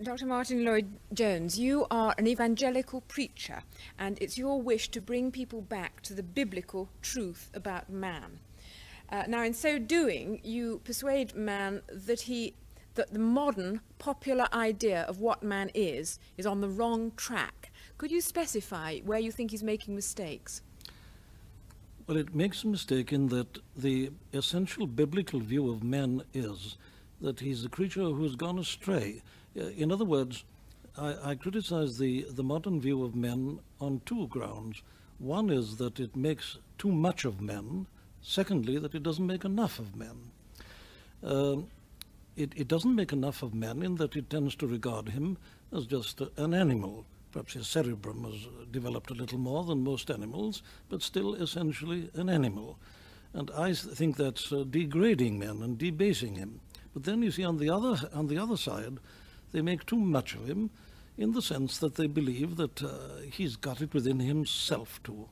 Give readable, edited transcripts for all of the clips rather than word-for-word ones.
Dr. Martyn Lloyd-Jones, you are an evangelical preacher, and it's your wish to bring people back to the biblical truth about man. Now, in so doing, you persuade man that the modern popular idea of what man is on the wrong track. Could you specify where you think he's making mistakes? Well, it makes a mistake in that the essential biblical view of man is that he's a creature who's gone astray. In other words, I criticize the modern view of men on two grounds. One is that it makes too much of men. Secondly, that it doesn't make enough of men. It doesn't make enough of men in that it tends to regard him as just an animal. Perhaps his cerebrum has developed a little more than most animals, but still essentially an animal. And I think that's degrading men and debasing him. But then you see on the other side, they make too much of him in the sense that they believe that he's got it within himself to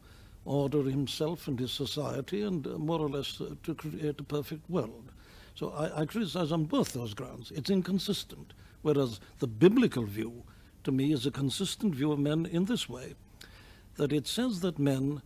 order himself and his society and more or less to create a perfect world. So I criticize on both those grounds. It's inconsistent, whereas the biblical view, to me, is a consistent view of men in this way, that it says that man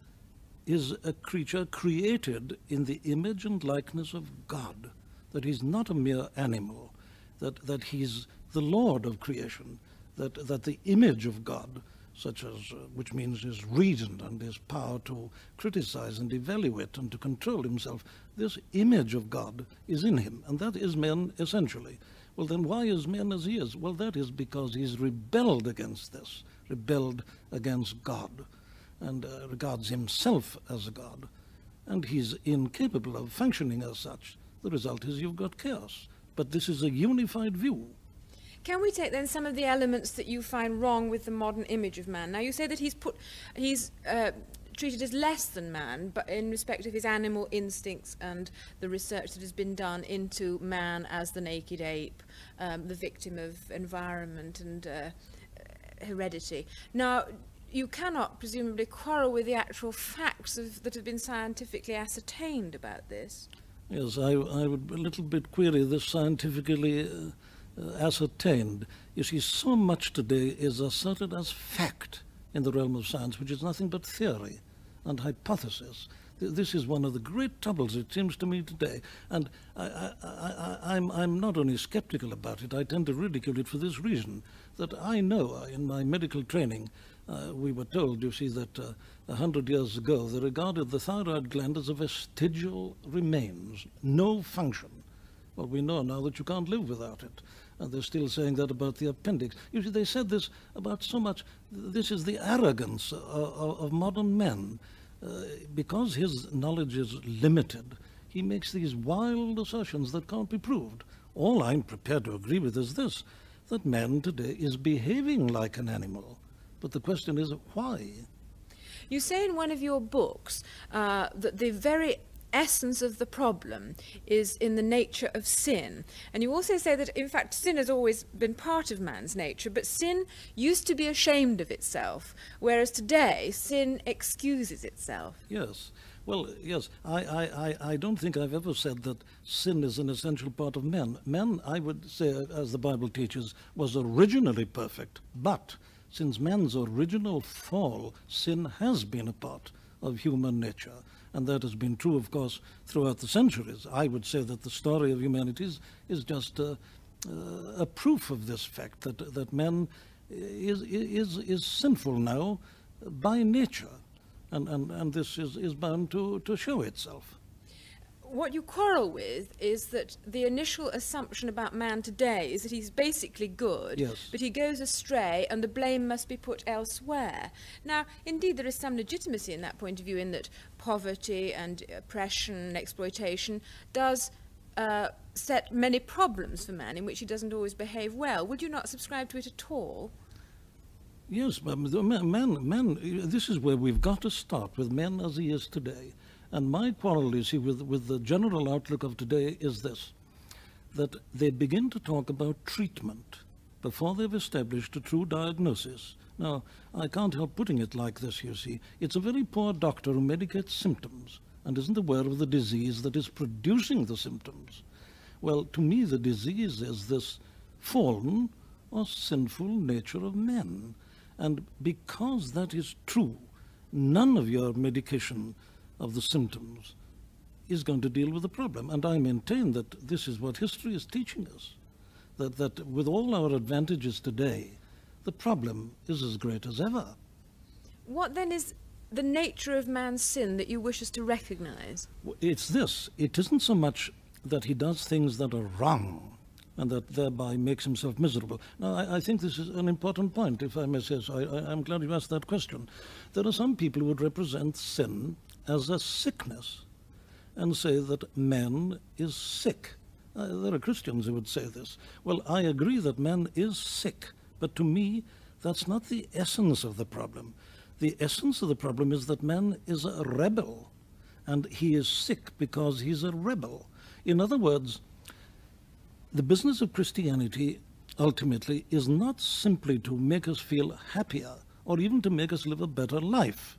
is a creature created in the image and likeness of God, that he's not a mere animal, that he's the Lord of creation, that the image of God, such as, which means his reason and his power to criticize and evaluate and to control himself, this image of God is in him, and that is man essentially. Well, then why is man as he is? Well, that is because he's rebelled against this, rebelled against God, and regards himself as a God, and he's incapable of functioning as such. The result is you've got chaos. But this is a unified view. Can we take then some of the elements that you find wrong with the modern image of man? Now, you say that he's treated as less than man, but in respect of his animal instincts and the research that has been done into man as the naked ape, the victim of environment and heredity. Now, you cannot presumably quarrel with the actual facts that have been scientifically ascertained about this. Yes, I would a little bit query this scientifically ascertained. You see, so much today is asserted as fact in the realm of science, which is nothing but theory and hypothesis. This is one of the great troubles, it seems to me, today. And I'm not only skeptical about it, I tend to ridicule it for this reason, that I know in my medical training, we were told, you see, that 100 years ago, they regarded the thyroid gland as a vestigial remains, no function. Well, we know now that you can't live without it. And they're still saying that about the appendix. You see, they said this about so much. This is the arrogance of modern men. Because his knowledge is limited, he makes these wild assertions that can't be proved. All I'm prepared to agree with is this, that man today is behaving like an animal. But the question is, why? You say in one of your books that the very essence of the problem is in the nature of sin. And you also say that, in fact, sin has always been part of man's nature, but sin used to be ashamed of itself, whereas today sin excuses itself. Yes. Well, yes, I don't think I've ever said that sin is an essential part of man. Man, I would say, as the Bible teaches, was originally perfect, but since man's original fall, sin has been a part of human nature. And that has been true, of course, throughout the centuries. I would say that the story of humanity is just a proof of this fact, that man is sinful now by nature. And this is bound to show itself. What you quarrel with is that the initial assumption about man today is that he's basically good, yes, but he goes astray and the blame must be put elsewhere. Now, indeed, there is some legitimacy in that point of view, in that poverty and oppression and exploitation does set many problems for man in which he doesn't always behave well. Would you not subscribe to it at all? Yes, but man, this is where we've got to start with man as he is today. And my quarrel, you see, with the general outlook of today is this, that they begin to talk about treatment before they've established a true diagnosis. Now, I can't help putting it like this, you see. It's a very poor doctor who medicates symptoms and isn't aware of the disease that is producing the symptoms. Well, to me, the disease is this fallen, or sinful nature of men. And because that is true, none of your medication of the symptoms is going to deal with the problem. And I maintain that this is what history is teaching us, that with all our advantages today, the problem is as great as ever. What then is the nature of man's sin that you wish us to recognize? It's this. It isn't so much that he does things that are wrong and that thereby makes himself miserable. Now, I think this is an important point, if I may say so. I'm glad you asked that question. There are some people who would represent sin as a sickness and say that man is sick. There are Christians who would say this. Well, I agree that man is sick, but to me, that's not the essence of the problem. The essence of the problem is that man is a rebel, and he is sick because he's a rebel. In other words, the business of Christianity ultimately is not simply to make us feel happier or even to make us live a better life.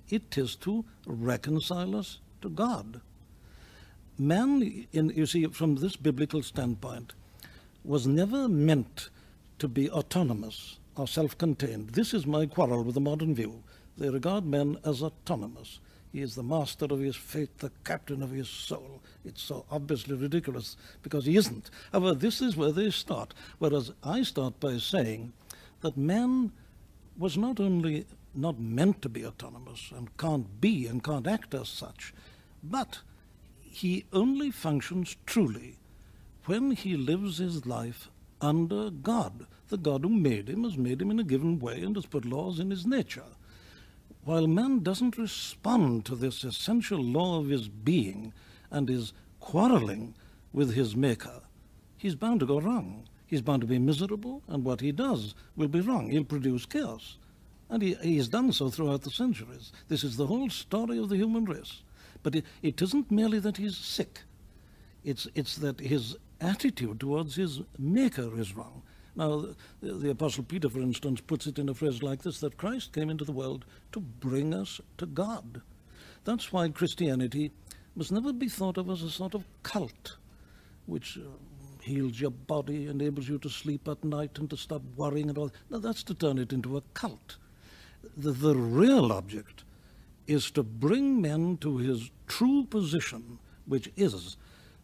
It is to reconcile us to God. Man, you see, from this biblical standpoint, was never meant to be autonomous or self-contained. This is my quarrel with the modern view. They regard man as autonomous. He is the master of his fate, the captain of his soul. It's so obviously ridiculous because he isn't. However, this is where they start. Whereas I start by saying that man was not only not meant to be autonomous and can't be and can't act as such, but he only functions truly when he lives his life under God. The God who made him has made him in a given way and has put laws in his nature. While man doesn't respond to this essential law of his being and is quarreling with his maker, he's bound to go wrong. He's bound to be miserable, and what he does will be wrong. He'll produce chaos. And he's done so throughout the centuries. This is the whole story of the human race. But it isn't merely that he's sick. It's that his attitude towards his maker is wrong. Now, the Apostle Peter, for instance, puts it in a phrase like this, that Christ came into the world to bring us to God. That's why Christianity must never be thought of as a sort of cult, which heals your body, enables you to sleep at night and to stop worrying and all. Now, that's to turn it into a cult. The real object is to bring men to his true position, which is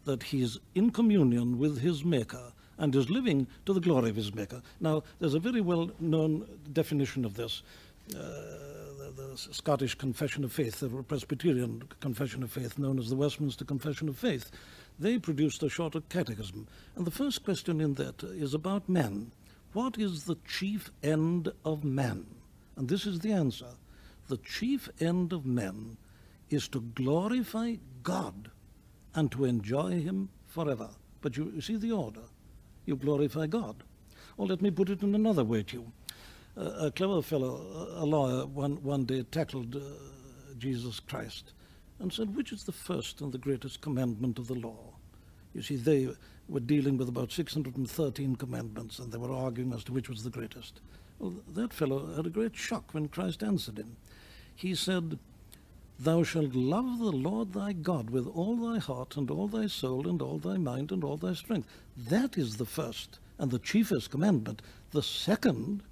that he is in communion with his Maker and is living to the glory of his Maker. Now, there's a very well-known definition of this, the Scottish Confession of Faith, the Presbyterian Confession of Faith, known as the Westminster Confession of Faith. They produced a shorter catechism, and the first question in that is about man. What is the chief end of man? And this is the answer. The chief end of men is to glorify God and to enjoy him forever. But you see the order. You glorify God. Or let me put it in another way to you. A clever fellow, a lawyer, one day tackled Jesus Christ and said, which is the first and the greatest commandment of the law? You see, they were dealing with about 613 commandments, and they were arguing as to which was the greatest. Well, that fellow had a great shock when Christ answered him. He said, thou shalt love the Lord thy God with all thy heart and all thy soul and all thy mind and all thy strength. That is the first and the chiefest commandment. The second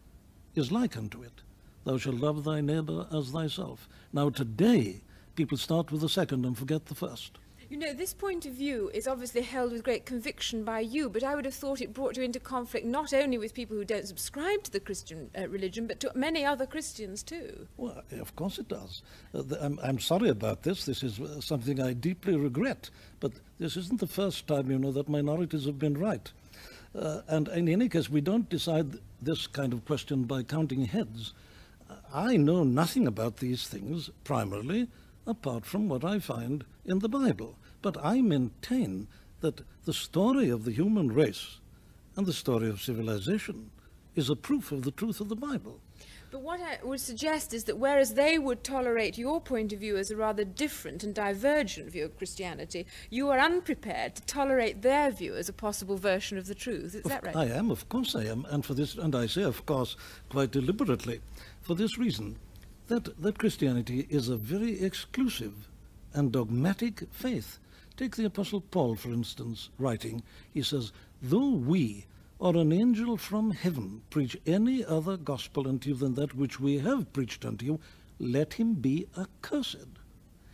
is like unto it. Thou shalt love thy neighbor as thyself. Now today, people start with the second and forget the first. You know, this point of view is obviously held with great conviction by you, but I would have thought it brought you into conflict not only with people who don't subscribe to the Christian religion, but to many other Christians too. Well, of course it does. I'm sorry about this. This is something I deeply regret. But this isn't the first time, you know, that minorities have been right. And in any case, we don't decide this kind of question by counting heads. I know nothing about these things, primarily, apart from what I find in the Bible. But I maintain that the story of the human race and the story of civilization is a proof of the truth of the Bible. But what I would suggest is that whereas they would tolerate your point of view as a rather different and divergent view of Christianity, you are unprepared to tolerate their view as a possible version of the truth. Is that right? I am, of course I am, and for this, and I say, of course, quite deliberately, for this reason, that Christianity is a very exclusive and dogmatic faith. Take the Apostle Paul, for instance, writing. He says, though we or an angel from heaven preach any other gospel unto you than that which we have preached unto you, let him be accursed.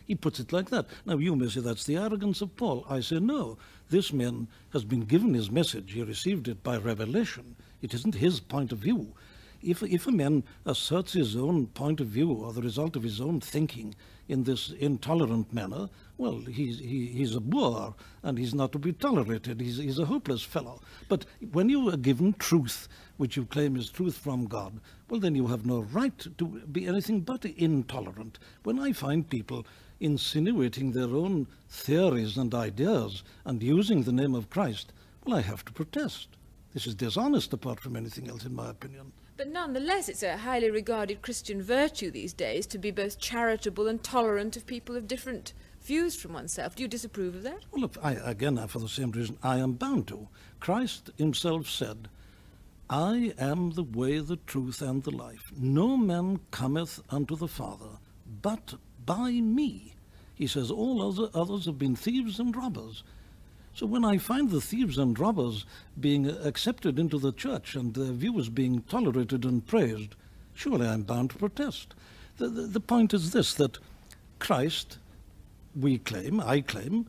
He puts it like that. Now you may say that's the arrogance of Paul. I say no. This man has been given his message. He received it by revelation. It isn't his point of view. If a man asserts his own point of view or the result of his own thinking in this intolerant manner, well, he's a boor and he's not to be tolerated. He's a hopeless fellow. But when you are given truth, which you claim is truth from God, well, then you have no right to be anything but intolerant. When I find people insinuating their own theories and ideas and using the name of Christ, well, I have to protest. This is dishonest apart from anything else, in my opinion. But nonetheless, it's a highly regarded Christian virtue these days to be both charitable and tolerant of people of different views from oneself. Do you disapprove of that? Well, again, for the same reason, I am bound to. Christ himself said, I am the way, the truth, and the life. No man cometh unto the Father but by me. He says, all others have been thieves and robbers. So when I find the thieves and robbers being accepted into the church and their views being tolerated and praised, surely I'm bound to protest. The point is this, that Christ, I claim,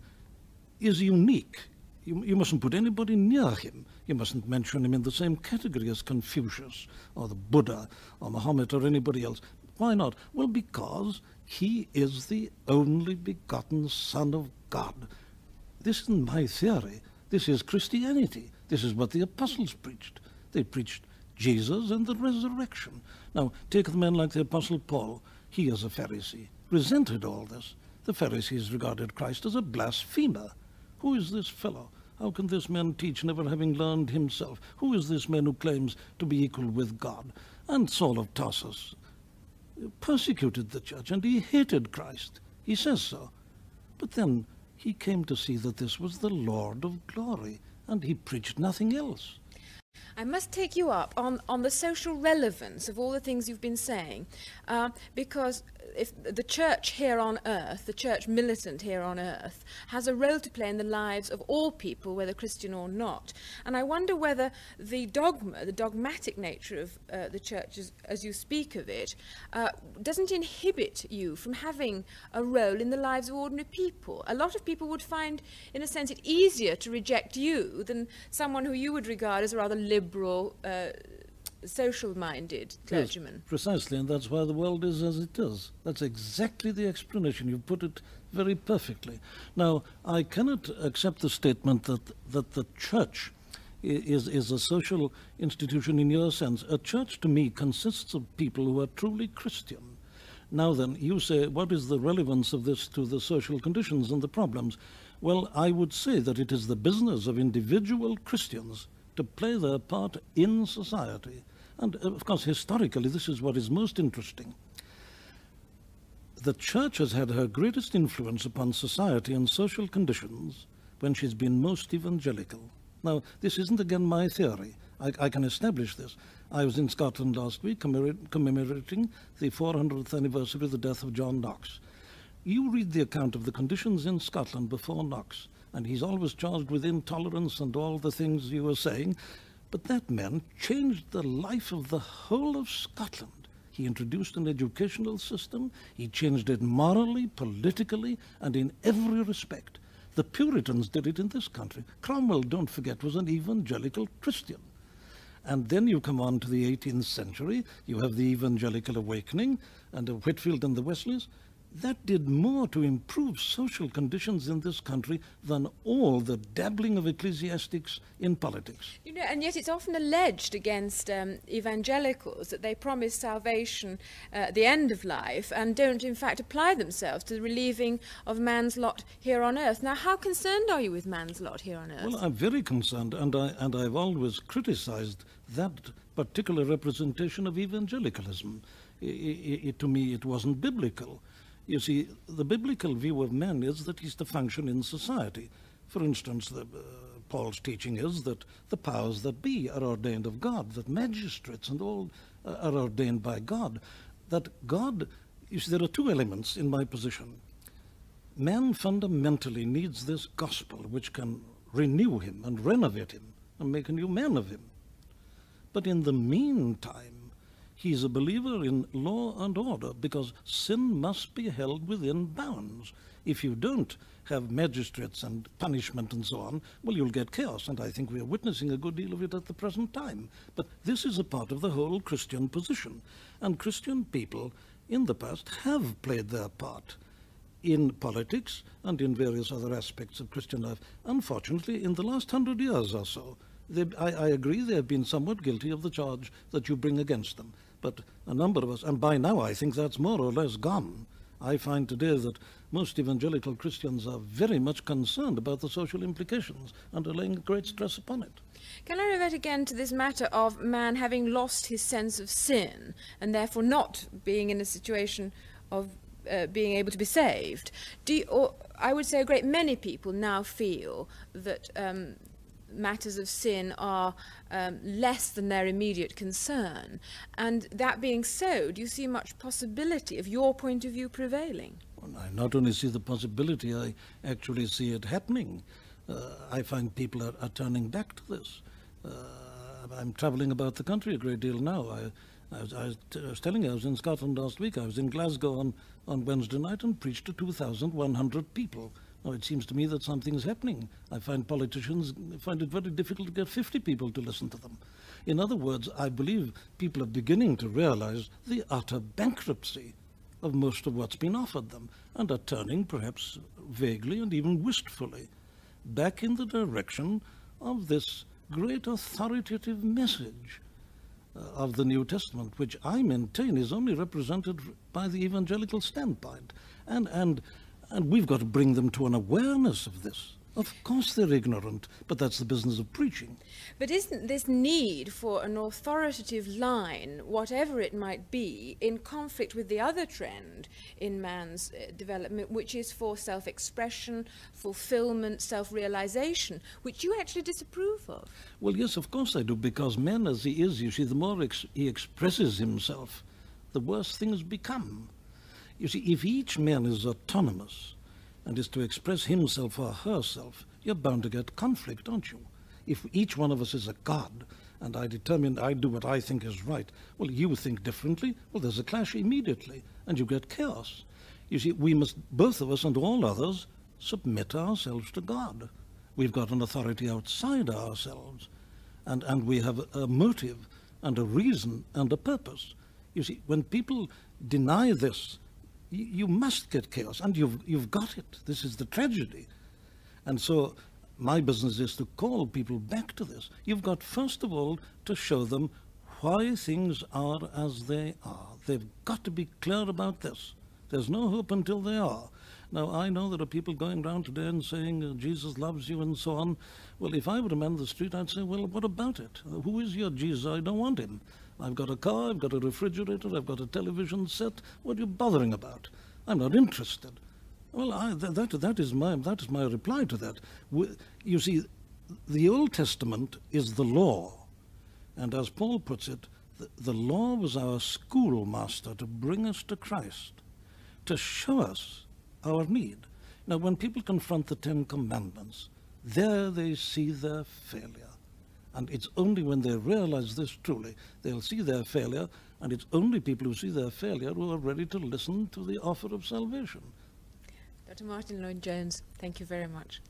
is unique. You mustn't put anybody near him. You mustn't mention him in the same category as Confucius or the Buddha or Muhammad or anybody else. Why not? Well, because he is the only begotten Son of God. This isn't my theory. This is Christianity. This is what the apostles preached. They preached Jesus and the resurrection. Now, take a man like the Apostle Paul. He, as a Pharisee, resented all this. The Pharisees regarded Christ as a blasphemer. Who is this fellow? How can this man teach, never having learned himself? Who is this man who claims to be equal with God? And Saul of Tarsus persecuted the church, and he hated Christ. He says so. But then he came to see that this was the Lord of glory, and he preached nothing else. I must take you up on the social relevance of all the things you've been saying, because if the church here on earth, the church militant here on earth, has a role to play in the lives of all people, whether Christian or not. And I wonder whether the dogma, the dogmatic nature of the church as you speak of it, doesn't inhibit you from having a role in the lives of ordinary people. A lot of people would find, in a sense, it easier to reject you than someone who you would regard as a rather liberal, social-minded clergyman. Yes, precisely, and that's why the world is as it is. That's exactly the explanation. You put it very perfectly. Now, I cannot accept the statement that the church is a social institution in your sense. A church, to me, consists of people who are truly Christian. Now then, you say, what is the relevance of this to the social conditions and the problems? Well, I would say that it is the business of individual Christians to play their part in society. And, of course, historically, this is what is most interesting. The church has had her greatest influence upon society and social conditions when she's been most evangelical. Now, this isn't, again, my theory. I can establish this. I was in Scotland last week commemorating the 400th anniversary of the death of John Knox. You read the account of the conditions in Scotland before Knox, and he's always charged with intolerance and all the things you were saying, but that man changed the life of the whole of Scotland. He introduced an educational system, he changed it morally, politically, and in every respect. The Puritans did it in this country. Cromwell, don't forget, was an evangelical Christian. And then you come on to the 18th century, you have the evangelical awakening, and Whitfield and the Wesleys. That did more to improve social conditions in this country than all the dabbling of ecclesiastics in politics. You know, and yet it's often alleged against evangelicals that they promise salvation at the end of life and don't in fact apply themselves to the relieving of man's lot here on earth. Now, how concerned are you with man's lot here on earth? Well, I'm very concerned, and I've always criticized that particular representation of evangelicalism. To me, it wasn't biblical. You see, the biblical view of man is that he's to function in society. For instance, Paul's teaching is that the powers that be are ordained of God, that magistrates and all are ordained by God. That God, you see, there are two elements in my position. Man fundamentally needs this gospel which can renew him and renovate him. and make a new man of him. But in the meantime, he's a believer in law and order, because sin must be held within bounds. If you don't have magistrates and punishment and so on, well, you'll get chaos, and I think we are witnessing a good deal of it at the present time. But this is a part of the whole Christian position, and Christian people in the past have played their part in politics and in various other aspects of Christian life. Unfortunately, in the last 100 years or so, I agree they have been somewhat guilty of the charge that you bring against them. But a number of us, and by now I think that's more or less gone. I find today that most evangelical Christians are very much concerned about the social implications and are laying great stress upon it. Can I revert again to this matter of man having lost his sense of sin and therefore not being in a situation of being able to be saved? I would say a great many people now feel that matters of sin are less than their immediate concern. And that being so, do you see much possibility of your point of view prevailing? Well, I not only see the possibility, I actually see it happening. I find people are turning back to this. I'm traveling about the country a great deal now. I was telling you, I was in Scotland last week. I was in Glasgow on Wednesday night and preached to 2,100 people. Now, it seems to me that something's happening. I find politicians find it very difficult to get 50 people to listen to them. In other words, I believe people are beginning to realize the utter bankruptcy of most of what's been offered them, and are turning, perhaps vaguely and even wistfully, back in the direction of this great authoritative message of the New Testament, which I maintain is only represented by the evangelical standpoint. And we've got to bring them to an awareness of this. Of course they're ignorant, but that's the business of preaching. But isn't this need for an authoritative line, whatever it might be, in conflict with the other trend in man's development, which is for self-expression, fulfillment, self-realization, which you actually disapprove of? Well, yes, of course I do, because man as he is, you see, the more he expresses himself, the worse things become. You see, if each man is autonomous and is to express himself or herself, you're bound to get conflict, aren't you? If each one of us is a god, and I do what I think is right, well, you think differently, well, there's a clash immediately, and you get chaos. You see, we must, both of us and all others, submit ourselves to God. We've got an authority outside ourselves, and we have a motive and a reason and a purpose. You see, when people deny this, you must get chaos, and you've got it. This is the tragedy. And so my business is to call people back to this. You've got, first of all, to show them why things are as they are. They've got to be clear about this. There's no hope until they are. Now, I know there are people going around today and saying, Jesus loves you and so on. Well, if I were a man in the street, I'd say, well, what about it? Who is your Jesus? I don't want him. I've got a car, I've got a refrigerator, I've got a television set. What are you bothering about? I'm not interested. Well, that is my reply to that. You see, the Old Testament is the law. And as Paul puts it, the law was our schoolmaster to bring us to Christ, to show us our need. Now, when people confront the Ten Commandments, there they see their failure. And it's only when they realize this truly, they'll see their failure, and it's only people who see their failure who are ready to listen to the offer of salvation. Dr. Martyn Lloyd-Jones, thank you very much.